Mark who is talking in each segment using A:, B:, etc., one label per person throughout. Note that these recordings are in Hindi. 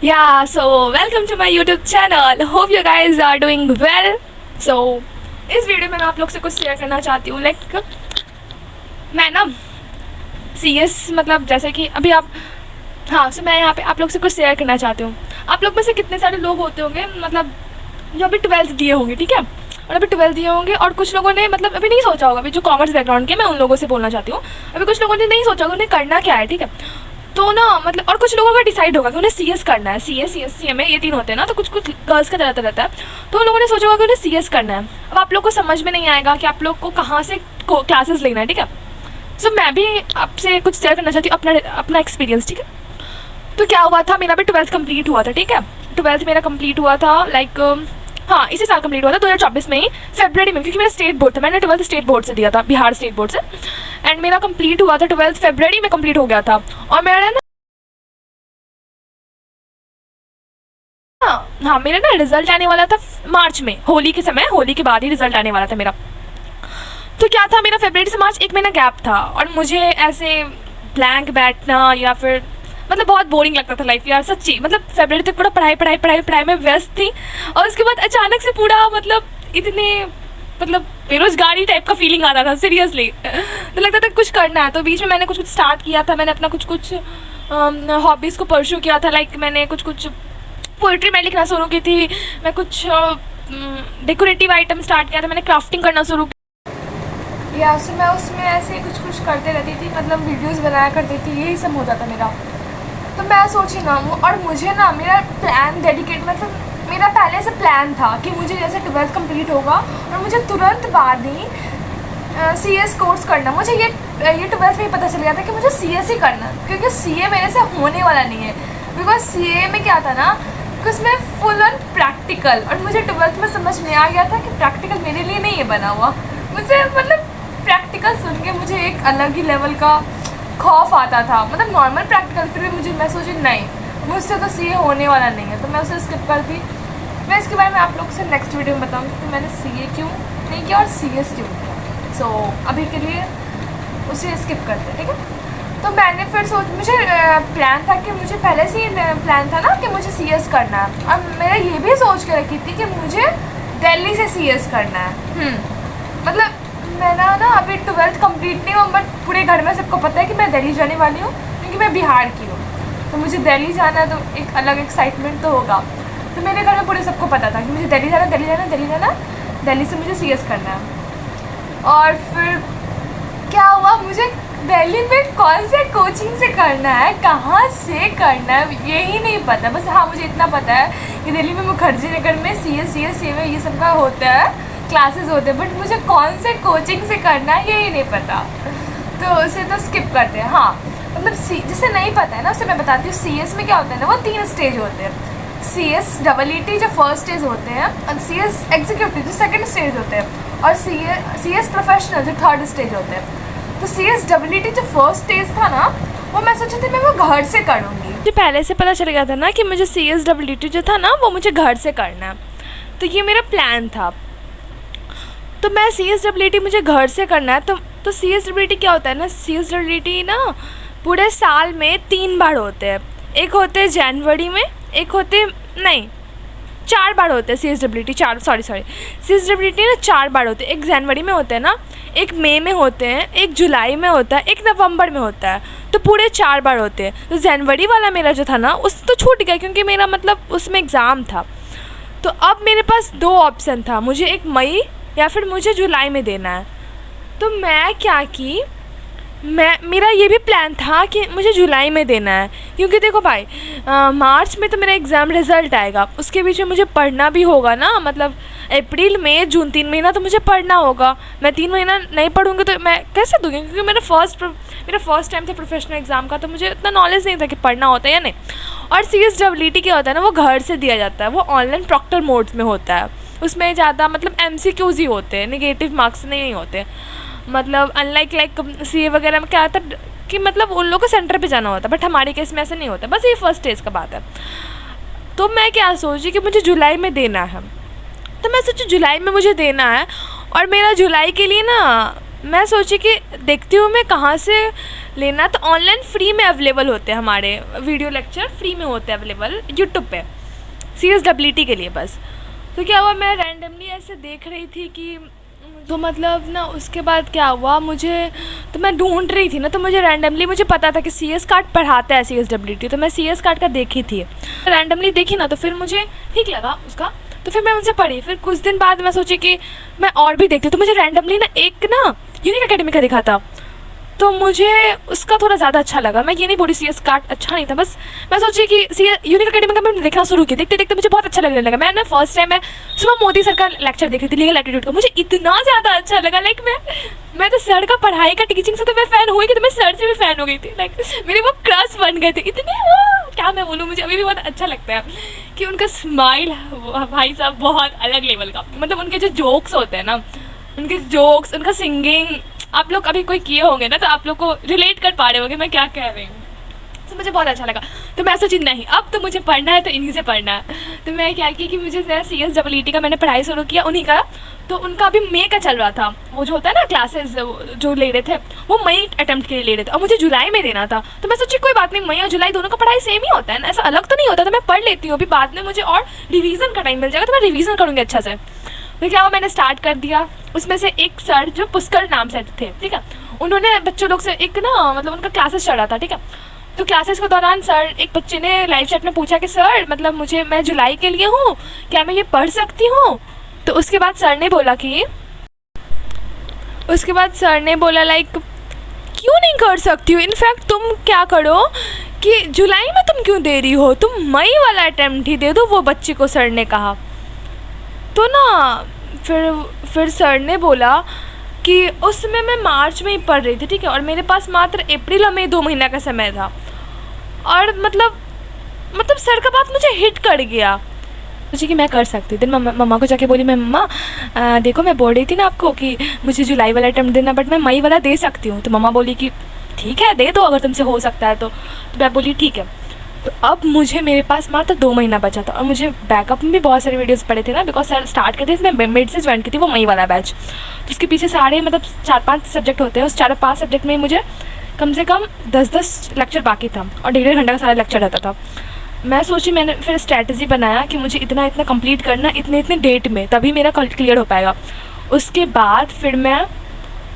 A: So welcome to my YouTube channel. Hope you guys are doing well. So इस वीडियो में मैं आप लोग से कुछ शेयर करना चाहती हूँ। मैं ना CS मतलब जैसे कि अभी आप सो मैं यहाँ पे आप लोग से कुछ शेयर करना चाहती हूँ। आप लोग में से कितने सारे लोग होते होंगे मतलब जो अभी 12th दिए होंगे, ठीक है, और अभी 12th दिए होंगे और कुछ लोगों ने मतलब अभी नहीं सोचा होगा। अभी जो कॉमर्स बैकग्राउंड के मैं उन लोगों से बोलना चाहती हूँ। अभी कुछ लोगों ने नहीं सोचा होगा उन्हें करना क्या है, ठीक है। तो ना मतलब और कुछ लोगों का डिसाइड होगा कि उन्हें CS करना है। CS CMA ये तीन होते हैं ना, तो कुछ कुछ गर्ल्स का ज़्यादातर रहता है। तो उन लोगों ने सोचा होगा कि उन्हें CS करना है। अब आप लोग को समझ में नहीं आएगा कि आप लोग को कहाँ से क्लासेस लेना है, ठीक है। सो मैं भी आपसे कुछ शेयर करना चाहती हूँ अपना एक्सपीरियंस, ठीक है। तो क्या हुआ था, मेरा भी 12th कंप्लीट हुआ था, ठीक है। 12th मेरा कंप्लीट हुआ था इसी साल कंप्लीट हुआ था 2024 में ही फरवरी में, क्योंकि मेरा स्टेट बोर्ड था। मैंने 12th स्टेट बोर्ड से दिया था, बिहार स्टेट बोर्ड से। एंड मेरा कंप्लीट हुआ था 12th फरवरी में कंप्लीट हो गया था। और मेरा ना मेरा ना रिजल्ट आने वाला था मार्च में, होली के समय, होली के बाद ही रिजल्ट आने वाला था मेरा। तो क्या था, मेरा फरवरी से मार्च 1 महीना गैप था और मुझे ऐसे ब्लैंक बैठना या फिर मतलब बहुत बोरिंग लगता था लाइफ यार, सच्ची। मतलब फरवरी तक पूरा पढ़ाई में व्यस्त थी और उसके बाद अचानक से पूरा मतलब इतने मतलब बेरोजगारी टाइप का फीलिंग आता था, सीरियसली। तो लगता था कुछ करना है। तो बीच में मैंने कुछ स्टार्ट किया था, मैंने अपना कुछ हॉबीज़ को परस्यू किया था। मैंने कुछ पोइट्री में लिखना शुरू की थी, मैं कुछ डेकोरेटिव आइटम स्टार्ट किया था, मैंने क्राफ्टिंग करना शुरू किया। या फिर मैं उसमें ऐसे कुछ करते रहती थी, मतलब वीडियोस बनाया करती थी, यही सब होता था मेरा। तो मैं सोची ना, और मुझे ना मेरा प्लान डेडिकेट मतलब मेरा पहले से प्लान था कि मुझे जैसे 12th कंप्लीट होगा और मुझे तुरंत बाद ही CS कोर्स करना। मुझे ये 12th में ही पता चल गया था कि मुझे CS ही करना, क्योंकि CA मेरे से होने वाला नहीं है। बिकॉज CA में क्या था ना कि उसमें फुल ऑन प्रैक्टिकल, और मुझे 12th में समझ में आ गया था कि प्रैक्टिकल मेरे लिए नहीं है बना हुआ। मुझे मतलब प्रैक्टिकल सुन के मुझे एक अलग ही लेवल का खौफ आता था। मतलब नॉर्मल प्रैक्टिकल फिर भी मैं सोची नहीं, मुझसे तो CA होने वाला नहीं है, तो मैं उसे स्किप कर दी। मैं इसके बारे में आप लोग से नेक्स्ट वीडियो में बताऊँगी कि मैंने CA क्यों नहीं किया और CS क्यों किया। सो अभी के लिए उसे स्किप करते हैं, ठीक है। तो मैंने फिर मुझे प्लान था कि मुझे पहले से ही प्लान था ना कि मुझे CS करना है, और मेरा ये भी सोच के रखी थी कि मुझे दिल्ली से CS करना है। मतलब मैंने ना अभी 12th कंप्लीट नहीं हुआ, बट पूरे घर में सबको पता है कि मैं दिल्ली जाने वाली हूँ, क्योंकि मैं बिहार की हूँ। तो मुझे दिल्ली जाना है, तो एक अलग एक्साइटमेंट तो होगा। तो मेरे घर में पूरे सबको पता था कि मुझे दिल्ली जाना, दिल्ली से मुझे CS करना है। और फिर क्या हुआ, मुझे दिल्ली में कौन से कोचिंग से करना है, कहाँ से करना है, यही नहीं पता। बस मुझे इतना पता है कि दिल्ली में मुखर्जी नगर में CS CMA ये सब का होता है, क्लासेस होते हैं, बट मुझे कौन से कोचिंग से करना है यही नहीं पता। तो उसे तो स्किप करते हैं। मतलब जिसे नहीं पता है ना उसे मैं बताती हूँ। CS में क्या होता है ना, वो 3 स्टेज होते हैं। CS EET जो फर्स्ट स्टेज होते हैं, और CS एग्जीक्यूटिव जो सेकंड स्टेज होते हैं, और CS प्रोफेशनल जो थर्ड स्टेज होते हैं। तो CS EET जो फर्स्ट स्टेज था ना, वो मैं सोची थी मैं वो घर से करूँगी। मुझे पहले से पता चल गया था ना कि मुझे CS EET जो था ना वो मुझे घर से करना है, तो ये मेरा प्लान था। तो मैं CS EET मुझे घर से करना है। तो CS EET क्या होता है ना, CS EET ना पूरे साल में 3 बार होते हैं। एक होते हैं जनवरी में, एक होते नहीं 4 बार होते हैं CS EET, CS EET ना 4 बार होते हैं। एक जनवरी में होते हैं ना, एक मई में होते हैं, एक जुलाई में होता है, एक नवंबर में होता है। तो पूरे 4 बार होते हैं। तो जनवरी वाला मेरा जो था ना उस तो छूट गया, क्योंकि मेरा मतलब उसमें एग्ज़ाम था। तो अब मेरे पास 2 ऑप्शन था, मुझे एक मई या फिर मुझे जुलाई में देना है। तो मैं क्या की, मेरा ये भी प्लान था कि मुझे जुलाई में देना है, क्योंकि देखो भाई मार्च में तो मेरा एग्ज़ाम रिज़ल्ट आएगा, उसके बीच में मुझे पढ़ना भी होगा ना। मतलब अप्रैल मई जून 3 महीना तो मुझे पढ़ना होगा। मैं 3 महीना नहीं पढ़ूँगी तो मैं कैसे दूँगी, क्योंकि मेरा फर्स्ट टाइम था प्रोफेशनल एग्ज़ाम का, तो मुझे इतना नॉलेज नहीं था कि पढ़ना होता है या नहीं। और CS EET क्या होता है ना, वो घर से दिया जाता है, वो ऑनलाइन प्रॉक्टर मोड्स में होता है। उसमें ज़्यादा मतलब MCQs ही होते हैं, नेगेटिव मार्क्स नहीं होते। मतलब अनलाइक CA वगैरह में क्या आता है कि मतलब उन लोगों को सेंटर पे जाना होता है, बट हमारे केस में ऐसा नहीं होता। बस ये फर्स्ट स्टेज का बात है। तो मैं क्या सोची कि मुझे जुलाई में देना है, तो मैं सोची जुलाई में मुझे देना है। और मेरा जुलाई के लिए ना मैं सोची कि देखती हूँ मैं कहाँ से लेना तो ऑनलाइन फ्री में अवेलेबल होते हैं, हमारे वीडियो लेक्चर फ्री में होते हैं अवेलेबल यूट्यूब पे CSWT के लिए बस। तो क्या हुआ, मैं रैंडमली ऐसे देख रही थी कि तो मतलब ना उसके बाद क्या हुआ, मुझे तो मैं ढूंढ रही थी ना, तो मुझे रैंडमली मुझे पता था कि CS कार्ड पढ़ाता है CSWT, तो मैं CS कार्ड का देखी थी, रैंडमली देखी ना, तो फिर मुझे ठीक लगा उसका, तो फिर मैं उनसे पढ़ी। फिर कुछ दिन बाद मैं सोची कि मैं और भी देखती हूँ, तो मुझे रैंडमली ना एक ना यूनिक अकेडमी का दिखा था, तो मुझे उसका थोड़ा ज़्यादा अच्छा लगा। मैं ये नहीं बोली CS कार्ड अच्छा नहीं था, बस मैं सोची कि यूनिक अकेडमी का मैंने देखना शुरू किया, देखते देखते मुझे बहुत अच्छा लगने लगा। मैं ना फर्स्ट टाइम मैं सुबह मोदी सर का लेक्चर देख रही थी, लीगल एटीट्यूड का, मुझे इतना ज़्यादा अच्छा लगा। लाइक मैं तो सर का पढ़ाई का टीचिंग से तो मैं फ़ैन हुई कि, तो मैं सर से भी फ़ैन हो गई थी। लाइक मेरे वो क्रश बन गए थे इतने, क्या मैं बोलूँ, मुझे अभी भी बहुत अच्छा लगता है कि उनका स्माइल भाई साहब बहुत अलग लेवल का, मतलब उनके जो जोक्स होते हैं ना, उनके जोक्स, उनका सिंगिंग, आप लोग अभी कोई किए होंगे ना तो आप लोग को रिलेट कर पा रहे होंगे मैं क्या कह रही हूँ। तो मुझे बहुत अच्छा लगा, तो मैं सोची नहीं अब तो मुझे पढ़ना है, तो इन्हीं से पढ़ना है। तो मैं क्या की कि मुझे CSWT का मैंने पढ़ाई शुरू किया उन्हीं का, तो उनका अभी मई का चल रहा था, वो जो होता है ना क्लासेस जो ले रहे थे वो मई अटेम्प्ट के लिए ले रहे थे, और मुझे जुलाई में देना था। तो मैं सोची कोई बात नहीं, मई और जुलाई दोनों का पढ़ाई सेम ही होता है ना, ऐसा अलग तो नहीं होता, तो मैं पढ़ लेती हूँ, अभी बाद में मुझे और रिवीजन का टाइम मिल जाएगा तो मैं रिवीजन करूँगी अच्छा से। तो क्या हुआ, मैंने स्टार्ट कर दिया। उसमें से एक सर जो पुष्कर नाम से थे, ठीक है, उन्होंने बच्चों लोग से एक ना मतलब उनका क्लासेस चल रहा था, ठीक है, तो क्लासेस के दौरान सर एक बच्चे ने लाइव चैट में पूछा कि सर मतलब मैं जुलाई के लिए हूँ, क्या मैं ये पढ़ सकती हूँ? तो उसके बाद सर ने बोला लाइक क्यों नहीं कर सकती हो, इनफैक्ट तुम क्या करो कि जुलाई में तुम क्यों दे रही हो, तुम मई वाला अटेम्प्ट ही दे दो, वो बच्चे को सर ने कहा। तो ना फिर सर ने बोला कि उसमें मैं मार्च में ही पढ़ रही थी, ठीक है, और मेरे पास मात्र अप्रैल और मई 2 महीना का समय था, और मतलब सर का बात मुझे हिट कर गया, मुझे कि मैं कर सकती थी। मम्मा को जाके बोली, मैं मम्मा देखो मैं बोल रही थी ना आपको कि मुझे जुलाई वाला अटेम्प्ट देना, बट मैं मई वाला दे सकती हूँ। तो मम्मा बोली कि ठीक है दे दो अगर तुमसे हो सकता है तो मैं बोली ठीक है। तो अब मुझे मेरे पास मात्र 2 महीना बचा था, और मुझे बैकअप में भी बहुत सारे वीडियोस पड़े थे ना, बिकॉज सर स्टार्ट करते थे, मैं मिड से ज्वाइन की थी वो मई वाला बैच, तो उसके पीछे सारे मतलब 4-5 सब्जेक्ट होते हैं, उस 4-5 सब्जेक्ट में मुझे कम से कम 10-10 लेक्चर बाकी था, और 1.5 घंटा का सारा लेक्चर रहता था। मैं सोची, मैंने फिर स्ट्रैटेजी बनाया कि मुझे इतना इतना कंप्लीट करना इतने डेट में, तभी मेरा क्लियर हो पाएगा। उसके बाद फिर मैं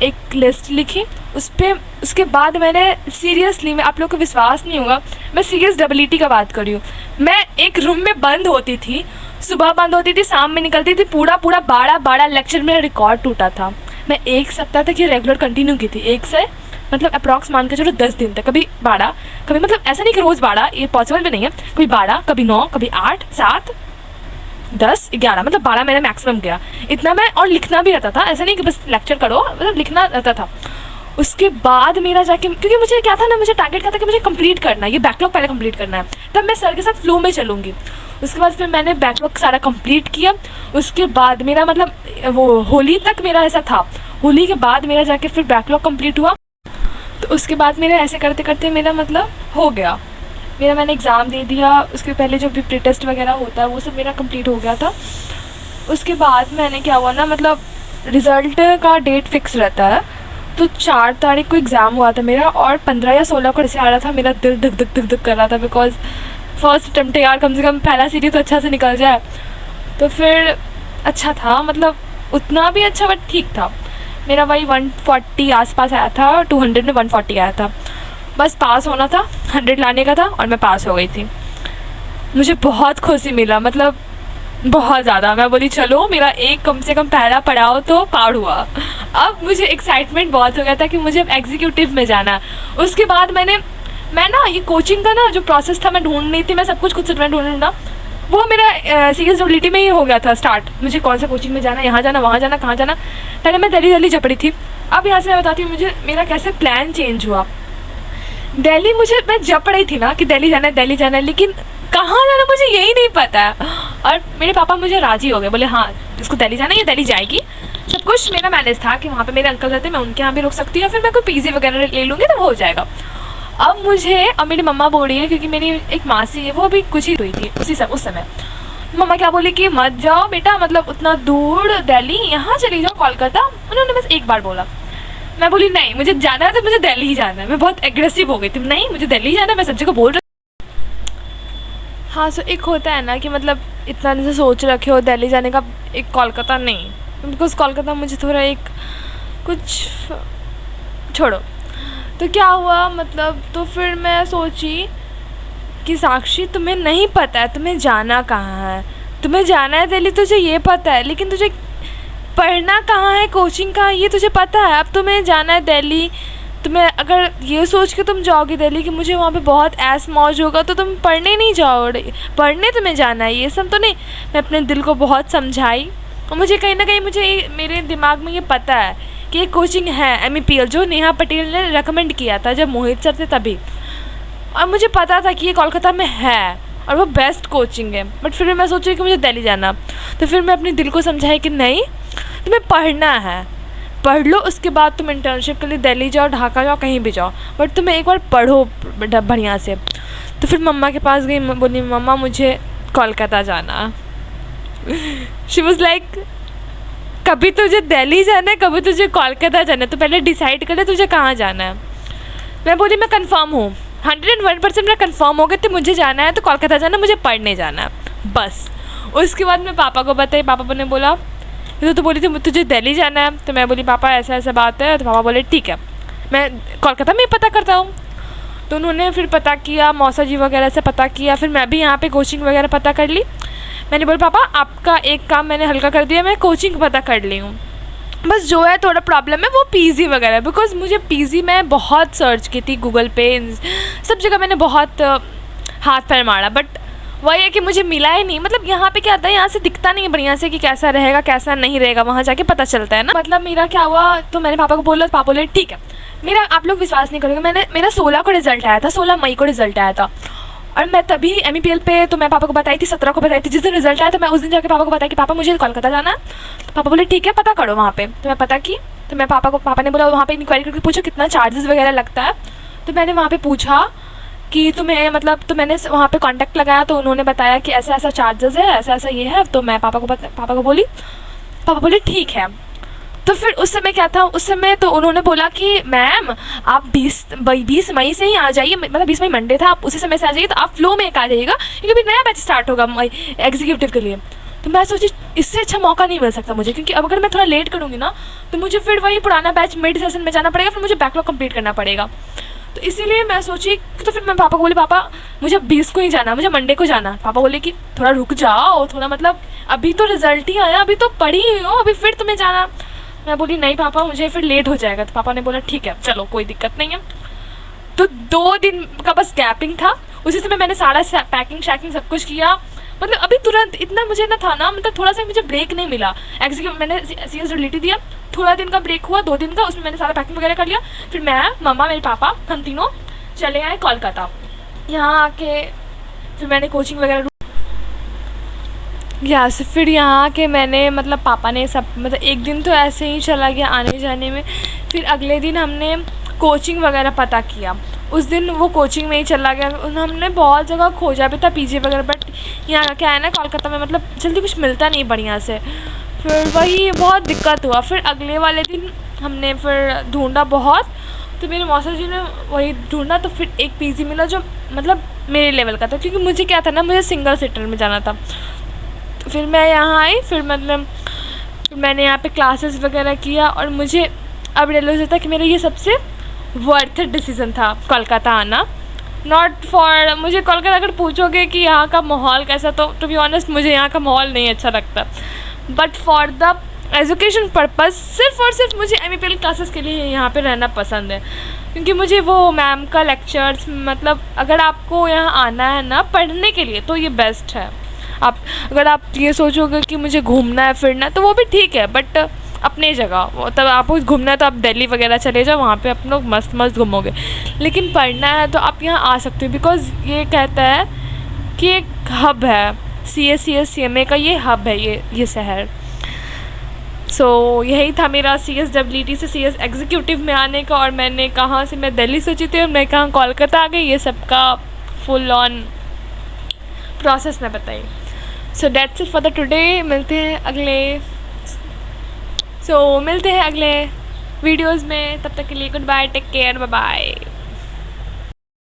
A: एक लिस्ट लिखी उसके बाद मैंने सीरियसली, मैं आप लोग को विश्वास नहीं होगा, मैं CSWT का बात कर रही हूँ, मैं एक रूम में बंद होती थी, सुबह बंद होती थी, शाम में निकलती थी, पूरा 12 लेक्चर मेरा रिकॉर्ड टूटा था। मैं 1 सप्ताह तक ये रेगुलर कंटिन्यू की थी, 1 से मतलब अप्रॉक्स मान के चलो 10 दिन तक, कभी 12, कभी मतलब ऐसा नहीं कि रोज़ 12, ये पॉसिबल भी नहीं है, कभी 12, कभी 9, कभी 8, 7, 10, 11, मतलब 12 मेरा मैक्सिमम गया इतना। मैं और लिखना भी रहता था, ऐसा नहीं कि बस लेक्चर करो, मतलब लिखना रहता था। उसके बाद मेरा जाके, क्योंकि मुझे क्या था ना, मुझे टारगेट क्या था कि मुझे कंप्लीट करना है, ये बैकलॉग पहले कंप्लीट करना है, तब मैं सर के साथ फ्लो में चलूँगी। उसके बाद फिर मैंने बैकलॉग सारा कंप्लीट किया। उसके बाद मेरा मतलब वो होली तक मेरा ऐसा था, होली के बाद मेरा जाके फिर बैकलॉग कंप्लीट हुआ। तो उसके बाद मेरा ऐसे करते करते मेरा मतलब हो गया, मेरा मैंने एग्ज़ाम दे दिया। उसके पहले जो भी प्री टेस्ट वगैरह होता है वो सब मेरा कंप्लीट हो गया था। उसके बाद मैंने क्या हुआ ना, मतलब रिज़ल्ट का डेट फिक्स रहता है, तो 4 तारीख को एग्ज़ाम हुआ था मेरा, और 15 या 16 को रिजल्ट आ रहा था। मेरा दिल धक कर रहा था, बिकॉज फर्स्ट अटेम्प्ट है यार, कम से कम पहला सीरीज तो अच्छा से निकल जाए। तो फिर अच्छा था, मतलब उतना भी अच्छा बट ठीक था। मेरा वही 140 आसपास आया था, 200 में 140 आया था, बस पास होना था, 100 लाने का था, और मैं पास हो गई थी। मुझे बहुत खुशी मिला, मतलब बहुत ज़्यादा। मैं बोली चलो मेरा एक कम से कम पहला पड़ाव तो पार हुआ। अब मुझे एक्साइटमेंट बहुत हो गया था कि मुझे अब एग्जीक्यूटिव में जाना है। उसके बाद मैं ना ये कोचिंग का ना जो प्रोसेस था, मैं ढूंढ रही थी, मैं सब कुछ खुद से मैं ढूंढना, वो मेरा CSWT में ही हो गया था स्टार्ट। मुझे कौन सा कोचिंग में जाना, यहाँ जाना, वहाँ जाना, कहाँ जाना। पहले मैं दिल्ली जपड़ी थी, अब यहाँ से मैं बताती हूँ मुझे मेरा कैसे प्लान चेंज हुआ। दिल्ली मैं जप रही थी ना कि दिल्ली जाना है, लेकिन कहाँ जाना मुझे यही नहीं पता है। और मेरे पापा मुझे राज़ी हो गए, बोले हाँ इसको दिल्ली जाना है, ये दिल्ली जाएगी। सब कुछ मेरा मैनेज था कि वहाँ पे मेरे अंकल रहते, मैं उनके यहाँ भी रुक सकती हूँ, या फिर मैं कोई PG वगैरह ले लूँगी तो हो जाएगा। अब मेरी मम्मा बोल रही है, क्योंकि मेरी एक मासी है, वो अभी कुछ ही हुई थी उस समय। मम्मा क्या बोली कि मत जाओ बेटा, मतलब उतना दूर दिल्ली, यहाँ चली जाओ कोलकाता। उन्होंने बस एक बार बोला। मैं बोली नहीं, मुझे जाना है तो मुझे दिल्ली ही जाना है। मैं बहुत एग्रेसिव हो गई थी, नहीं मुझे दिल्ली ही जाना है, मैं सच्ची को बोल रही। हाँ, सो एक होता है ना कि मतलब इतना जैसे सोच रखे हो दिल्ली जाने का, एक कोलकाता नहीं, बिकॉज कोलकाता मुझे थोड़ा एक कुछ छोड़ो। तो क्या हुआ मतलब, तो फिर मैं सोची कि साक्षी तुम्हें नहीं पता है तुम्हें जाना कहाँ है, तुम्हें जाना है दिल्ली तुझे ये पता है, लेकिन तुझे पढ़ना कहाँ है, कोचिंग कहाँ, ये तुझे पता है। अब तुम्हें जाना है दिल्ली, तुम्हें अगर ये सोच के तुम जाओगे दिल्ली कि मुझे वहाँ पे बहुत ऐस मौज होगा, तो तुम पढ़ने नहीं जाओगे, पढ़ने तुम्हें जाना है, ये सब तो नहीं। मैं अपने दिल को बहुत समझाई, और मुझे कहीं ना कहीं मुझे मेरे दिमाग में ये पता है कि एक कोचिंग है MEPL, जो नेहा पटेल ने रेकमेंड किया था जब मोहित सर थे तभी, और मुझे पता था कि ये कोलकाता में है और वो बेस्ट कोचिंग है। बट फिर मैं सोची कि मुझे दिल्ली जाना, तो फिर मैं अपने दिल को समझाई कि नहीं, तुम्हें पढ़ना है, पढ़ लो, उसके बाद तुम इंटर्नशिप के लिए दिल्ली जाओ, ढाका जाओ, कहीं भी जाओ, बट तुम्हें एक बार पढ़ो बढ़िया से। तो फिर मम्मा के पास गई, बोली मम्मा मुझे कोलकाता जाना। शी वाज लाइक, कभी तुझे दिल्ली जाना है, कभी तुझे कोलकाता जाना है, तो पहले डिसाइड कर ले तुझे कहाँ जाना है। मैं बोली मैं कंफर्म हूँ, 101% मैं कंफर्म हो गई थी, मुझे जाना है तो कोलकाता जाना, मुझे पढ़ने जाना है बस। उसके बाद मैं पापा को बताई, पापा ने बोला तो बोली थी तुझे दिल्ली जाना है, तो मैं बोली पापा ऐसा ऐसा बात है, तो पापा बोले ठीक है मैं कोलकाता में ही पता करता हूँ। तो उन्होंने फिर पता किया, मौसा जी वगैरह से पता किया, फिर मैं भी यहाँ पे कोचिंग वगैरह पता कर ली। मैंने बोला पापा आपका एक काम मैंने हल्का कर दिया, मैं कोचिंग पता कर ली हूँ, बस जो है थोड़ा प्रॉब्लम है वो PG वगैरह, बिकॉज मुझे PG मैं बहुत सर्च की थी गूगल पे, सब जगह मैंने बहुत हाथ पैर मारा, बट वही है कि मुझे मिला ही नहीं। मतलब यहाँ पे क्या आता है, यहाँ से दिखता नहीं है बढ़िया से कि कैसा रहेगा कैसा नहीं रहेगा, वहाँ जाके पता चलता है ना। मतलब मेरा क्या हुआ, तो मैंने पापा को बोला, पापा बोले ठीक है। मेरा आप लोग विश्वास नहीं करोगे, मेरा 16 को रिजल्ट आया था, 16 मई को रिजल्ट आया था, और मैं तभी MEPL पे, तो मैं पापा को बताई थी 17 को बताई थी। जिस दिन रिजल्ट आया तो मैं उस दिन जाके पापा को बताया कि पापा मुझे कोलकाता जाना है। तो पापा बोले ठीक है पता करो वहाँ पे। तो मैं पता की, तो मैं पापा ने बोला वहाँ पे इंक्वायरी करके पूछो कितना चार्जेस वगैरह लगता है। तो मैंने वहाँ पे पूछा कि तुम्हें मतलब, तो मैंने वहाँ पे कांटेक्ट लगाया, तो उन्होंने बताया कि ऐसा ऐसा चार्जेस है, ऐसा ऐसा ये है। तो मैं पापा को बोली, पापा बोले ठीक है। तो फिर उस समय क्या था, उस समय तो उन्होंने बोला कि मैम आप 20 मई से ही आ जाइए, मतलब 20 मई मंडे था, आप उसी समय से आ जाइए, तो आप फ्लो में एक आ जाइएगा क्योंकि अभी नया बैच स्टार्ट होगा एग्जीक्यूटिव के लिए। तो मैं सोची इससे अच्छा मौका नहीं मिल सकता मुझे, क्योंकि अब अगर मैं थोड़ा लेट करूँगी ना तो मुझे फिर वही पुराना बैच मिड सेशन में जाना पड़ेगा, फिर मुझे बैकलॉग कंप्लीट करना पड़ेगा। तो इसीलिए मैं सोची, तो फिर मैं पापा को बोली पापा मुझे 20 को ही जाना, मुझे मंडे को जाना। पापा बोले कि थोड़ा रुक जाओ, थोड़ा मतलब अभी तो रिजल्ट ही आया, अभी तो पढ़ी हुई हो, अभी फिर तुम्हें जाना। मैं बोली नहीं पापा मुझे फिर लेट हो जाएगा। तो पापा ने बोला ठीक है चलो कोई दिक्कत नहीं है। तो 2 दिन का बस गैपिंग था, उसी समय मैंने सारा पैकिंग शैकिंग सब कुछ किया। मतलब अभी तुरंत इतना मुझे ना था ना, मतलब थोड़ा सा मुझे ब्रेक नहीं मिला। मैंने CS रिलेटिव दिया, थोड़ा दिन का ब्रेक हुआ 2 दिन का, उसमें मैंने सारा पैकिंग वगैरह कर लिया। फिर मैं, मम्मा, मेरे पापा, हम तीनों चले आए कोलकाता। यहाँ आके फिर मैंने कोचिंग वगैरह से फिर यहाँ आके मैंने, मतलब पापा ने सब, मतलब एक दिन तो ऐसे ही चला गया आने जाने में। फिर अगले दिन हमने कोचिंग वगैरह पता किया, उस दिन वो कोचिंग में ही चला गया। हमने बहुत जगह खोजा भी था PG वगैरह, बट यहाँ क्या है ना कोलकाता में मतलब जल्दी कुछ मिलता नहीं बढ़िया से, फिर वही बहुत दिक्कत हुआ। फिर अगले वाले दिन हमने फिर ढूंढा बहुत, तो मेरे मौसा जी ने वही ढूंढा, तो फिर एक PG मिला जो मतलब मेरे लेवल का था, क्योंकि मुझे क्या था ना, मुझे सिंगल सीटर में जाना था। तो फिर मैं यहाँ आई, फिर मतलब मैंने यहाँ पे क्लासेस वगैरह किया, और मुझे अब रियलाइज होता कि मेरा ये सबसे वर्थ डिसीज़न था कोलकाता आना। नॉट फॉर, मुझे कोलकाता अगर पूछोगे कि यहाँ का माहौल कैसा, तो टू बी ऑनेस्ट मुझे यहाँ का माहौल नहीं अच्छा लगता, but for the education purpose सिर्फ और सिर्फ मुझे MEPL क्लासेस के लिए यहाँ पे रहना पसंद है, क्योंकि मुझे वो मैम का लेक्चर्स, मतलब अगर आपको यहाँ आना है ना पढ़ने के लिए तो ये बेस्ट है। अगर आप ये सोचोगे कि मुझे घूमना है फिरना है तो वो भी ठीक है, बट अपने जगह, तब आपको घूमना है तो आप दिल्ली वगैरह चले जाओ, वहाँ पे आप लोग मस्त मस्त घूमोगे। लेकिन पढ़ना है तो आप यहाँ आ सकते हो, बिकॉज़ ये कहता है कि एक हब है, CS CMA का ये हब है ये शहर। सो यही था मेरा CSWT से CS एग्जीक्यूटिव में आने का, और मैंने कहाँ से, मैं दिल्ली सोची थी और मैं कहाँ कोलकाता आ गई, ये सबका फुल ऑन प्रोसेस मैं बताई। So that's it for the today. मिलते हैं अगले वीडियोज़ में। तब तक के लिए good bye, take care, bye bye.